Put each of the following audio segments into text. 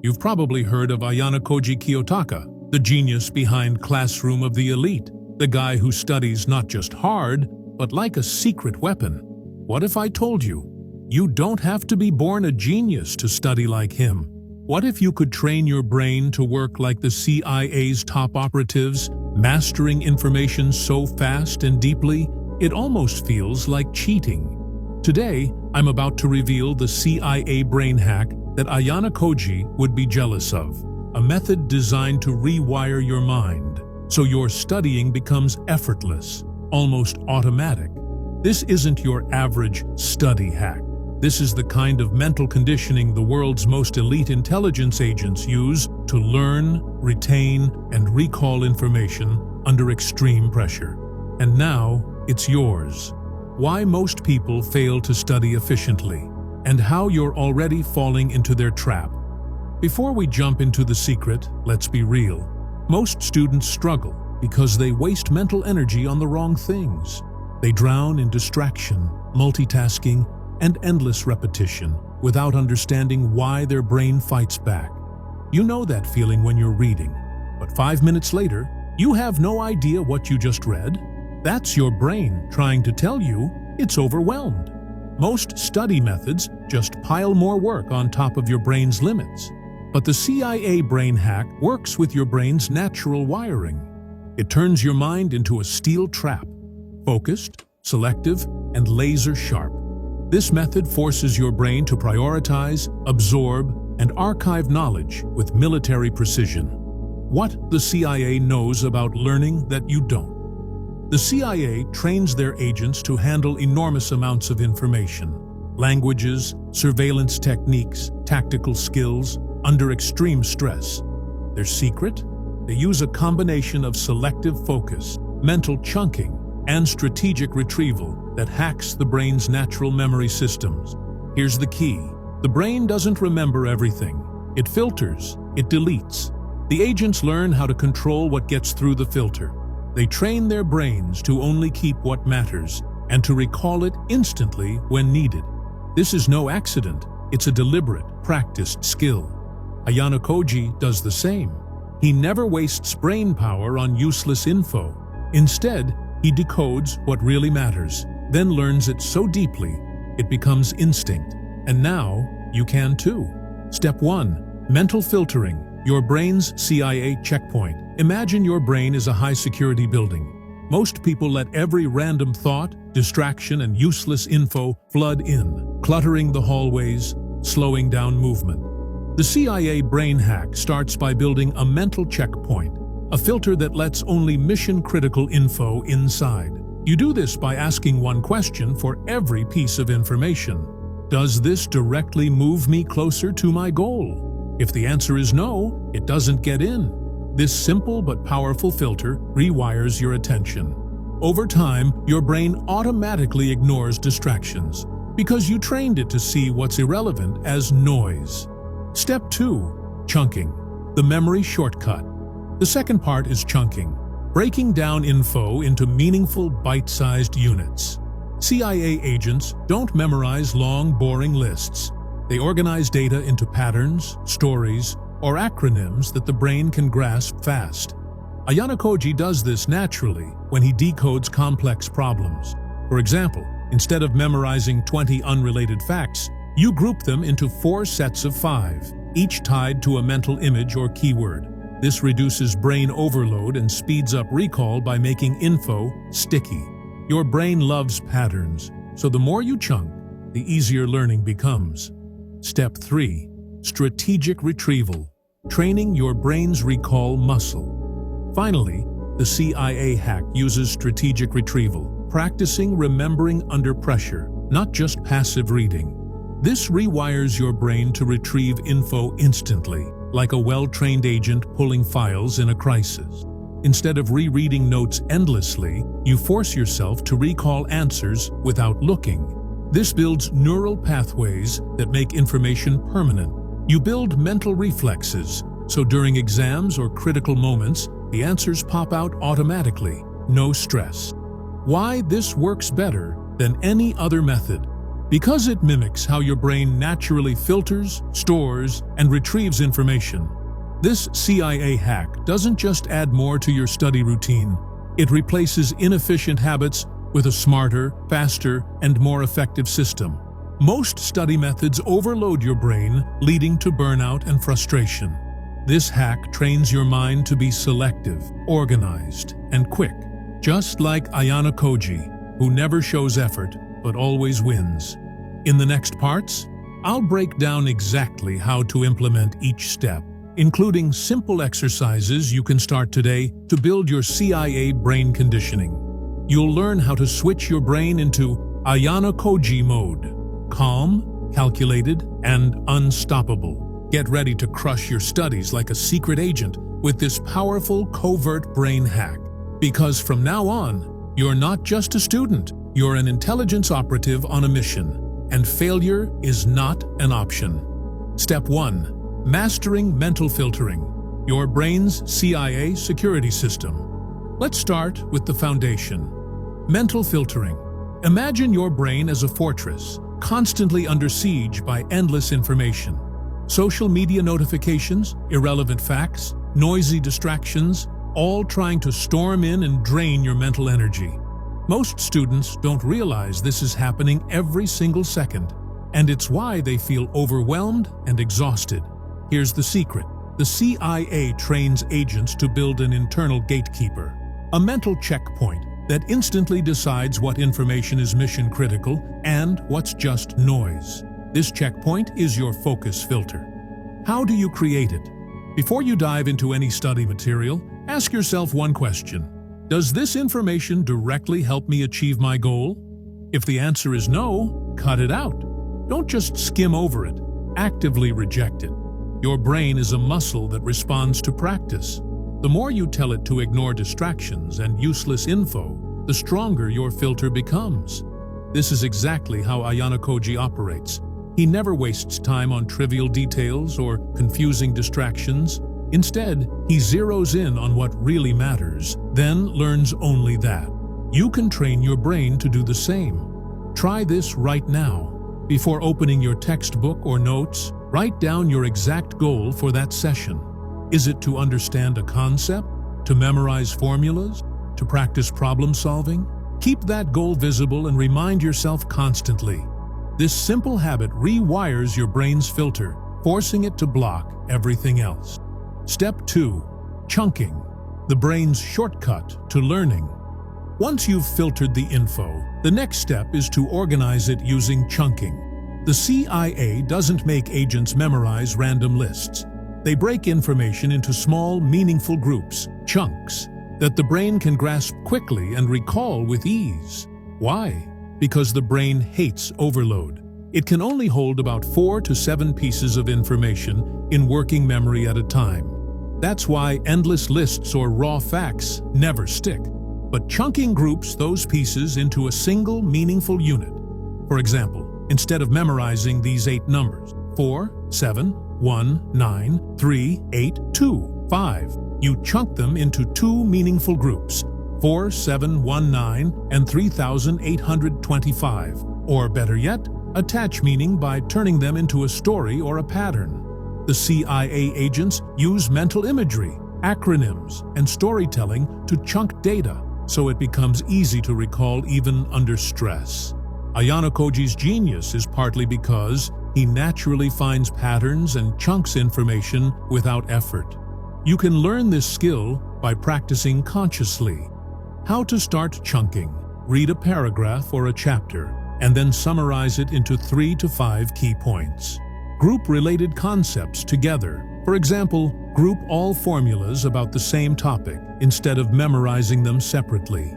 You've probably heard of Ayanokoji Protocol, the genius behind Classroom of the Elite, the guy who studies not just hard, but like a secret weapon. What if I told you, you don't have to be born a genius to study like him? What if you could train your brain to work like the CIA's top operatives, mastering information so fast and deeply, it almost feels like cheating? Today, I'm about to reveal the CIA brain hack that Ayanokoji would be jealous of, a method designed to rewire your mind, so your studying becomes effortless, almost automatic. This isn't your average study hack. This is the kind of mental conditioning the world's most elite intelligence agents use to learn, retain, and recall information under extreme pressure. And now, it's yours. Why most people fail to study efficiently, and how you're already falling into their trap. Before we jump into the secret, let's be real. Most students struggle because they waste mental energy on the wrong things. They drown in distraction, multitasking, and endless repetition without understanding why their brain fights back. You know that feeling when you're reading, but 5 minutes later, you have no idea what you just read? That's your brain trying to tell you it's overwhelmed. Most study methods just pile more work on top of your brain's limits. But the CIA brain hack works with your brain's natural wiring. It turns your mind into a steel trap, focused, selective, and laser sharp. This method forces your brain to prioritize, absorb, and archive knowledge with military precision. What the CIA knows about learning that you don't. The CIA trains their agents to handle enormous amounts of information, languages, surveillance techniques, tactical skills, under extreme stress. Their secret? They use a combination of selective focus, mental chunking, and strategic retrieval that hacks the brain's natural memory systems. Here's the key. The brain doesn't remember everything. It filters, it deletes. The agents learn how to control what gets through the filter. They train their brains to only keep what matters and to recall it instantly when needed. This is no accident. It's a deliberate, practiced skill. Ayanokoji does the same. He never wastes brain power on useless info. Instead, he decodes what really matters, then learns it so deeply, it becomes instinct. And now, you can too. Step 1. Mental filtering, your brain's CIA checkpoint. Imagine your brain is a high-security building. Most people let every random thought, distraction, and useless info flood in, cluttering the hallways, slowing down movement. The CIA brain hack starts by building a mental checkpoint, a filter that lets only mission-critical info inside. You do this by asking one question for every piece of information. Does this directly move me closer to my goal? If the answer is no, it doesn't get in. This simple but powerful filter rewires your attention. Over time, your brain automatically ignores distractions because you trained it to see what's irrelevant as noise. Step 2. Chunking, the memory shortcut. The second part is chunking, breaking down info into meaningful, bite-sized units. CIA agents don't memorize long, boring lists. They organize data into patterns, stories, or acronyms that the brain can grasp fast. Ayanokoji does this naturally when he decodes complex problems. For example, instead of memorizing 20 unrelated facts, you group them into 4 sets of 5, each tied to a mental image or keyword. This reduces brain overload and speeds up recall by making info sticky. Your brain loves patterns, so the more you chunk, the easier learning becomes. Step 3. Strategic retrieval, training your brain's recall muscle. Finally, the CIA hack uses strategic retrieval, practicing remembering under pressure, not just passive reading. This rewires your brain to retrieve info instantly, like a well-trained agent pulling files in a crisis. Instead of rereading notes endlessly, you force yourself to recall answers without looking. This builds neural pathways that make information permanent. You build mental reflexes, so during exams or critical moments, the answers pop out automatically, no stress. Why this works better than any other method? Because it mimics how your brain naturally filters, stores, and retrieves information. This CIA hack doesn't just add more to your study routine. It replaces inefficient habits with a smarter, faster, and more effective system. Most study methods overload your brain, leading to burnout and frustration. This hack trains your mind to be selective, organized, and quick, just like Ayanokoji, who never shows effort but always wins. In the next parts, I'll break down exactly how to implement each step, including simple exercises you can start today to build your CIA brain conditioning. You'll learn how to switch your brain into Ayanokoji mode, calm, calculated, and unstoppable. Get ready to crush your studies like a secret agent with this powerful covert brain hack. Because from now on, you're not just a student, you're an intelligence operative on a mission, and failure is not an option. Step 1. Mastering mental filtering, your brain's CIA security system. Let's start with the foundation. Mental filtering. Imagine your brain as a fortress, constantly under siege by endless information. Social media notifications, irrelevant facts, noisy distractions, all trying to storm in and drain your mental energy. Most students don't realize this is happening every single second, and it's why they feel overwhelmed and exhausted. Here's the secret. The CIA trains agents to build an internal gatekeeper, a mental checkpoint that instantly decides what information is mission-critical and what's just noise. This checkpoint is your focus filter. How do you create it? Before you dive into any study material, ask yourself one question. Does this information directly help me achieve my goal? If the answer is no, cut it out. Don't just skim over it. Actively reject it. Your brain is a muscle that responds to practice. The more you tell it to ignore distractions and useless info, the stronger your filter becomes. This is exactly how Ayanokoji operates. He never wastes time on trivial details or confusing distractions. Instead, he zeroes in on what really matters, then learns only that. You can train your brain to do the same. Try this right now. Before opening your textbook or notes, write down your exact goal for that session. Is it to understand a concept? To memorize formulas? To practice problem solving? Keep that goal visible and remind yourself constantly. This simple habit rewires your brain's filter, forcing it to block everything else. Step 2. Chunking, the brain's shortcut to learning. Once you've filtered the info, the next step is to organize it using chunking. The CIA doesn't make agents memorize random lists. They break information into small, meaningful groups, chunks, that the brain can grasp quickly and recall with ease. Why? Because the brain hates overload. It can only hold about 4 to 7 pieces of information in working memory at a time. That's why endless lists or raw facts never stick. But chunking groups those pieces into a single meaningful unit. For example, instead of memorizing these 8 numbers, 4, 7, 1, 9, 3, 8, 2, 5, you chunk them into 2 meaningful groups, 4, 7, 1, 9, and 3,825. Or better yet, attach meaning by turning them into a story or a pattern. The CIA agents use mental imagery, acronyms, and storytelling to chunk data, so it becomes easy to recall even under stress. Ayanokoji's genius is partly because he naturally finds patterns and chunks information without effort. You can learn this skill by practicing consciously. How to start chunking. Read a paragraph or a chapter, and then summarize it into 3 to 5 key points. Group related concepts together. For example, group all formulas about the same topic instead of memorizing them separately.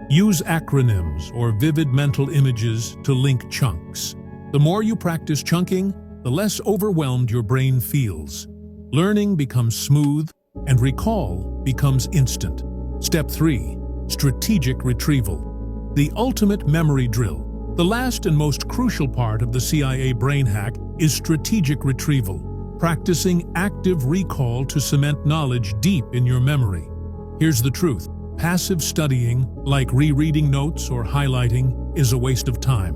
Use acronyms or vivid mental images to link chunks. The more you practice chunking, the less overwhelmed your brain feels. Learning becomes smooth, and recall becomes instant. Step 3. Strategic retrieval. The ultimate memory drill. The last and most crucial part of the CIA brain hack is strategic retrieval, practicing active recall to cement knowledge deep in your memory. Here's the truth. Passive studying, like rereading notes or highlighting, is a waste of time.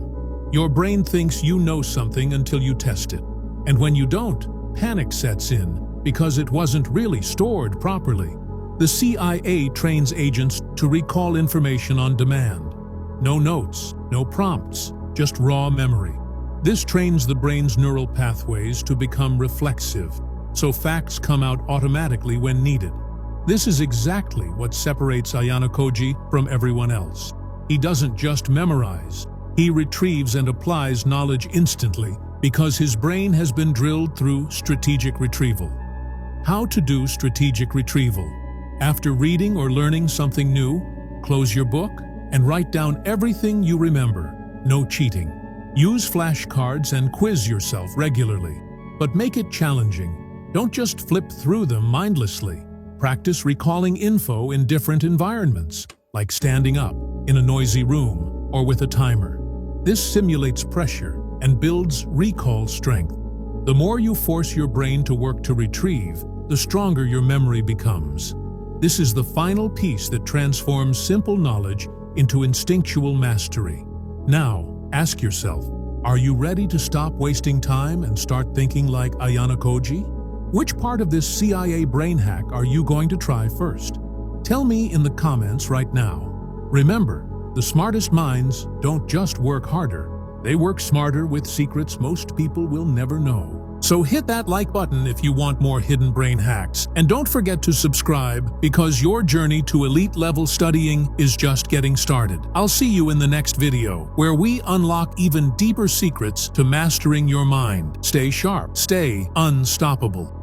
Your brain thinks you know something until you test it. And when you don't, panic sets in because it wasn't really stored properly. The CIA trains agents to recall information on demand. No notes, no prompts, just raw memory. This trains the brain's neural pathways to become reflexive, so facts come out automatically when needed. This is exactly what separates Ayanokoji from everyone else. He doesn't just memorize, he retrieves and applies knowledge instantly because his brain has been drilled through strategic retrieval. How to do strategic retrieval? After reading or learning something new, close your book and write down everything you remember. No cheating. Use flashcards and quiz yourself regularly, but make it challenging. Don't just flip through them mindlessly. Practice recalling info in different environments, like standing up, in a noisy room, or with a timer. This simulates pressure and builds recall strength. The more you force your brain to work to retrieve, the stronger your memory becomes. This is the final piece that transforms simple knowledge into instinctual mastery. Now, ask yourself, are you ready to stop wasting time and start thinking like Ayanokoji? Which part of this CIA brain hack are you going to try first? Tell me in the comments right now. Remember, the smartest minds don't just work harder, they work smarter with secrets most people will never know. So hit that like button if you want more hidden brain hacks. And don't forget to subscribe because your journey to elite level studying is just getting started. I'll see you in the next video where we unlock even deeper secrets to mastering your mind. Stay sharp, stay unstoppable.